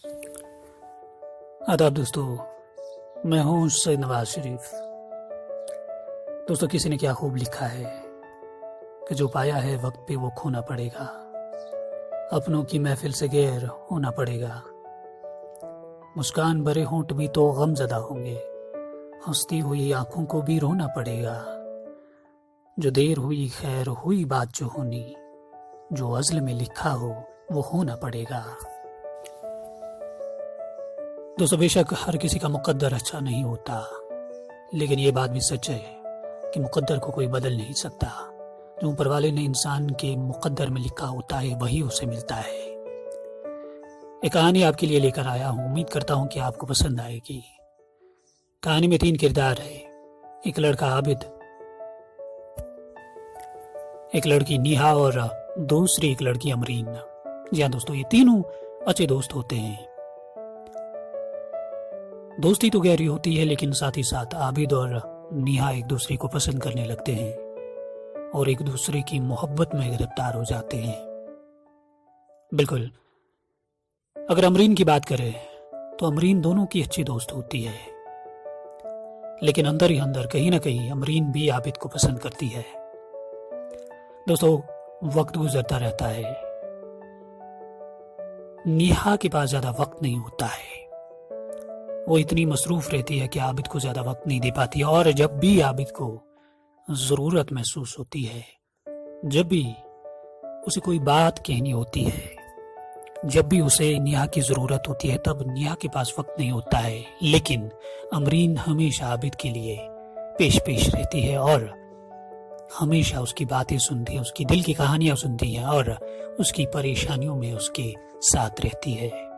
आदाब दोस्तों, मैं हूं सैयद नवाज शरीफ। दोस्तों, किसी ने क्या खूब लिखा है कि जो पाया है वक्त पे वो खोना पड़ेगा, अपनों की महफिल से गैर होना पड़ेगा। मुस्कान भरे होंठ भी तो गमज़दा होंगे, हंसती हुई आंखों को भी रोना पड़ेगा। जो देर हुई खैर हुई बात जो होनी, जो अज़ल में लिखा हो वो होना पड़ेगा। दोस्तों, बेशक हर किसी का मुकद्दर अच्छा नहीं होता, लेकिन ये बात भी सच है कि मुकद्दर को कोई बदल नहीं सकता। जो ऊपर वाले ने इंसान के मुकद्दर में लिखा होता है वही उसे मिलता है। एक कहानी आपके लिए लेकर आया हूँ, उम्मीद करता हूँ कि आपको पसंद आएगी। कहानी में 3 किरदार है। एक लड़का आबिद, एक लड़की नेहा और दूसरी एक लड़की अमरीन। जी हाँ दोस्तों, ये तीनों अच्छे दोस्त होते हैं। दोस्ती तो गहरी होती है, लेकिन साथ ही साथ आबिद और नेहा एक दूसरे को पसंद करने लगते हैं और एक दूसरे की मोहब्बत में गिरफ्तार हो जाते हैं। बिल्कुल, अगर अमरीन की बात करें तो अमरीन दोनों की अच्छी दोस्त होती है, लेकिन अंदर ही अंदर कहीं ना कहीं अमरीन भी आबिद को पसंद करती है। दोस्तों, वक्त गुजरता रहता है, नेहा के पास ज्यादा वक्त नहीं होता है। वो इतनी मसरूफ रहती है कि आबिद को ज्यादा वक्त नहीं दे पाती, और जब भी आबिद को जरूरत महसूस होती है, जब भी उसे कोई बात कहनी होती है, जब भी उसे नेहा की जरूरत होती है, तब नेहा के पास वक्त नहीं होता है। लेकिन अमरीन हमेशा आबिद के लिए पेश रहती है और हमेशा उसकी बातें सुनती है, उसकी दिल की कहानियां सुनती है और उसकी परेशानियों में उसके साथ रहती है।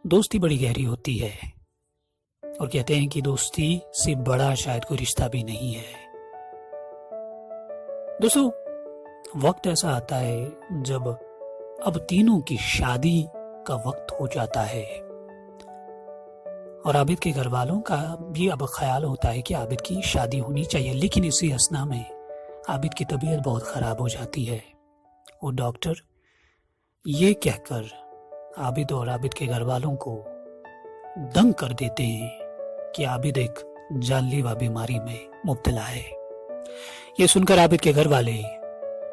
दोस्ती बड़ी गहरी होती है और कहते हैं कि दोस्ती से बड़ा शायद कोई रिश्ता भी नहीं है। दोस्तों, वक्त ऐसा आता है जब अब तीनों की शादी का वक्त हो जाता है और आबिद के घर वालों का भी अब ख्याल होता है कि आबिद की शादी होनी चाहिए। लेकिन इसी असना में आबिद की तबीयत बहुत खराब हो जाती है। वो डॉक्टर ये कहकर आबिद और आबिद के घर वालों को दंग कर देते हैं कि आबिद एक जानलेवा बीमारी में मुब्तला है। ये सुनकर आबिद के घर वाले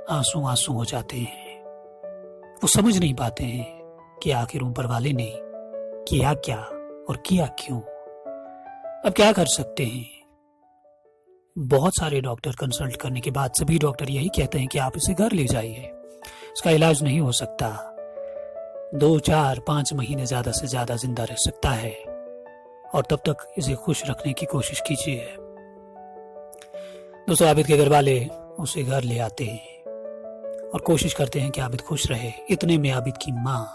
आंसू आंसू हो जाते हैं। वो समझ नहीं पाते हैं कि आखिर ऊपर वाले ने किया क्या और किया क्यों। अब क्या कर सकते हैं? बहुत सारे डॉक्टर कंसल्ट करने के बाद सभी डॉक्टर यही कहते हैं कि आप इसे घर ले जाइए, इसका इलाज नहीं हो सकता, 2, 4, 5 महीने ज्यादा से ज्यादा जिंदा रह सकता है और तब तक इसे खुश रखने की कोशिश कीजिए। दोस्तों, आबिद के घर वाले उसे घर ले आते हैं और कोशिश करते हैं कि आबिद खुश रहे। इतने में आबिद की माँ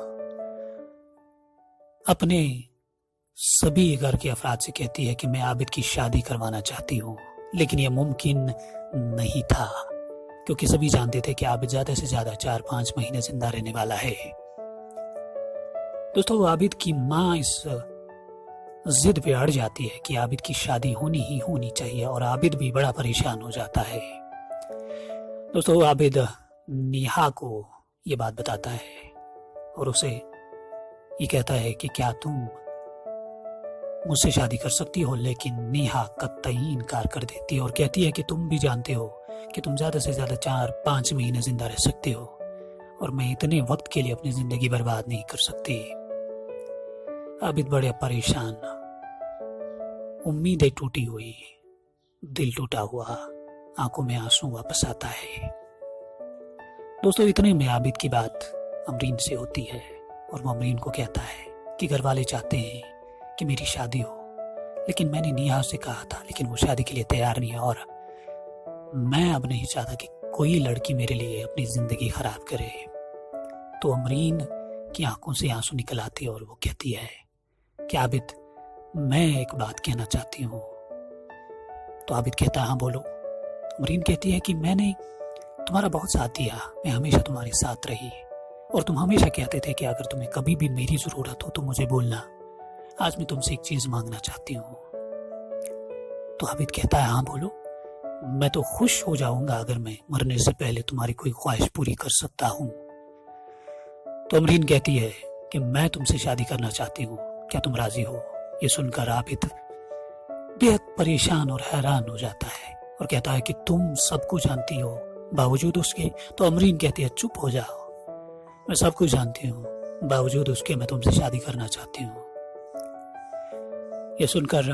अपने सभी घर के अफराद से कहती है कि मैं आबिद की शादी करवाना चाहती हूँ। लेकिन यह मुमकिन नहीं था, क्योंकि सभी जानते थे कि आबिद ज्यादा से ज्यादा 4-5 महीने जिंदा रहने वाला है। दोस्तों, आबिद की माँ इस जिद पे अड़ जाती है कि आबिद की शादी होनी ही होनी चाहिए और आबिद भी बड़ा परेशान हो जाता है। दोस्तों, आबिद नेहा को ये बात बताता है और उसे ये कहता है कि क्या तुम मुझसे शादी कर सकती हो? लेकिन नेहा कतई इनकार कर देती है और कहती है कि तुम भी जानते हो कि तुम ज्यादा से ज्यादा 4-5 महीने जिंदा रह सकते हो और मैं इतने वक्त के लिए अपनी जिंदगी बर्बाद नहीं कर सकती। आबिद बड़े परेशान, उम्मीदें टूटी हुई, दिल टूटा हुआ, आंखों में आंसू वापस आता है। दोस्तों, इतने में आबिद की बात अमरीन से होती है और वो अमरीन को कहता है कि घर वाले चाहते हैं कि मेरी शादी हो, लेकिन मैंने नेहा से कहा था, लेकिन वो शादी के लिए तैयार नहीं है और मैं अब नहीं चाहता कि कोई लड़की मेरे लिए अपनी जिंदगी खराब करे। तो अमरीन की आंखों से आंसू निकल आते और वो कहती है कि आबिद, मैं एक बात कहना चाहती हूँ। तो आबिद कहता है, हाँ बोलो। अमरीन कहती है कि मैंने तुम्हारा बहुत साथ दिया, मैं हमेशा तुम्हारे साथ रही और तुम हमेशा कहते थे कि अगर तुम्हें कभी भी मेरी जरूरत हो तो मुझे बोलना। आज मैं तुमसे एक चीज मांगना चाहती हूँ। तो आबिद कहता है, हाँ बोलो। मैं तो खुश हो जाऊंगा अगर मैं मरने से पहले तुम्हारी कोई ख्वाहिश पूरी कर सकता हूँ। तो अमरीन कहती है कि मैं तुमसे शादी करना चाहती हूँ, क्या तुम राजी हो? ये सुनकर आबिद बेहद परेशान और हैरान हो जाता है और कहता है कि तुम सब कुछ जानती हो। बावजूद उसके तो अमरीन कहती है चुप हो जाओ, मैं सब कुछ जानती हूँ, बावजूद उसके मैं तुमसे शादी करना चाहती हूँ। यह सुनकर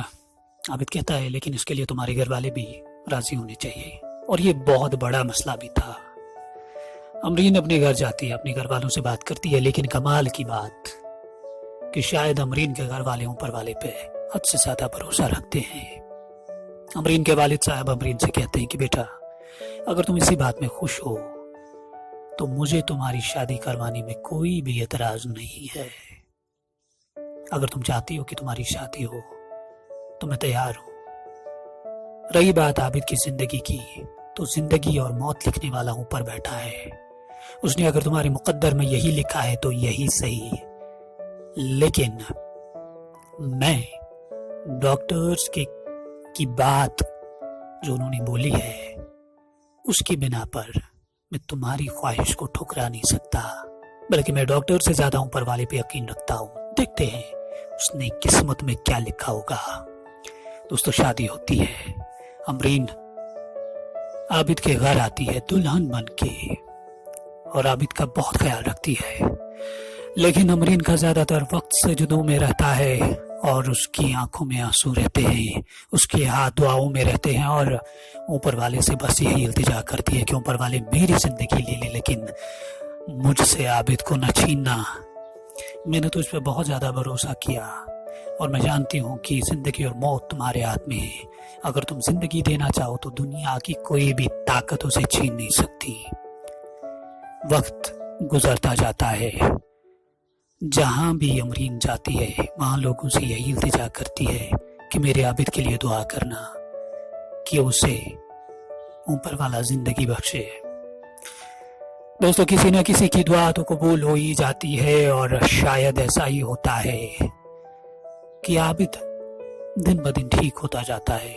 आबिद कहता है लेकिन इसके लिए तुम्हारे घर वाले भी राजी होने चाहिए, और ये बहुत बड़ा मसला भी था। अमरीन अपने घर जाती है, अपने घर वालों से बात करती है, लेकिन कमाल की बात कि शायद अमरीन के घर वाले ऊपर वाले पे हद से ज्यादा भरोसा रखते हैं। अमरीन के वालिद साहब अमरीन से कहते हैं कि बेटा, अगर तुम इसी बात में खुश हो तो मुझे तुम्हारी शादी करवाने में कोई भी एतराज नहीं है। अगर तुम चाहती हो कि तुम्हारी शादी हो तो मैं तैयार हूं। रही बात आबिद की जिंदगी की, तो जिंदगी और मौत लिखने वाला ऊपर बैठा है। उसने अगर तुम्हारे मुकद्दर में यही लिखा है तो यही सही, लेकिन मैं डॉक्टर्स की बात जो उन्होंने बोली है उसकी बिना पर मैं तुम्हारी ख्वाहिश को ठुकरा नहीं सकता, बल्कि मैं डॉक्टर से ज्यादा ऊपर वाले पे यकीन रखता हूँ। देखते हैं उसने किस्मत में क्या लिखा होगा। दोस्तों, शादी होती है, अमरीन आबिद के घर आती है दुल्हन बन के और आबिद का बहुत ख्याल रखती है, लेकिन अमरीन का ज्यादातर वक्त सजदों में रहता है और उसकी आंखों में आंसू रहते हैं, उसके हाथ दुआओं में रहते हैं और ऊपर वाले से बस यही इल्तिजा करती है कि ऊपर वाले मेरी जिंदगी ले ले, लेकिन मुझसे आबिद को न छीनना। मैंने तो इस पर बहुत ज्यादा भरोसा किया और मैं जानती हूँ कि जिंदगी और मौत तुम्हारे हाथ में है। अगर तुम जिंदगी देना चाहो तो दुनिया की कोई भी ताकत उसे छीन नहीं सकती। वक्त गुजरता जाता है, जहां भी अमरीन जाती है वहां लोगों से यही इल्तिजा करती है कि मेरे आबिद के लिए दुआ करना कि उसे ऊपर वाला जिंदगी बख्शे। दोस्तों, किसी न किसी की दुआ तो कबूल हो ही जाती है और शायद ऐसा ही होता है कि आबिद दिन ब दिन ठीक होता जाता है।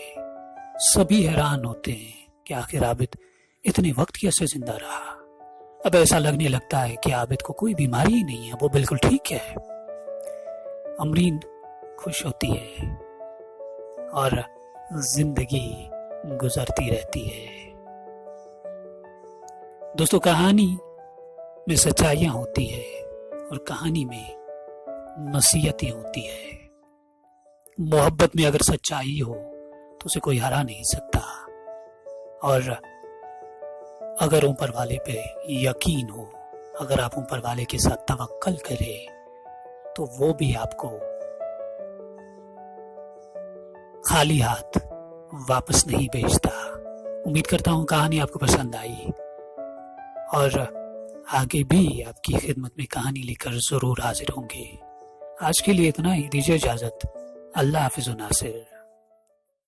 सभी हैरान होते हैं कि आखिर आबिद इतने वक्त कैसे जिंदा रहा। अब ऐसा लगने लगता है कि आबिद को कोई बीमारी ही नहीं है, वो बिल्कुल ठीक है। अमरीन खुश होती है और जिंदगी गुजरती रहती है। दोस्तों, कहानी में सच्चाइयां होती है और कहानी में नसीहतें होती है। मोहब्बत में अगर सच्चाई हो तो उसे कोई हरा नहीं सकता, और अगर ऊपर वाले पे यकीन हो, अगर आप ऊपर वाले के साथ तवक्कल करें तो वो भी आपको खाली हाथ वापस नहीं भेजता। उम्मीद करता हूँ कहानी आपको पसंद आई और आगे भी आपकी खिदमत में कहानी लेकर जरूर हाजिर होंगे। आज के लिए इतना ही, दीजिए इजाजत। अल्लाह हाफिज़ नासिर।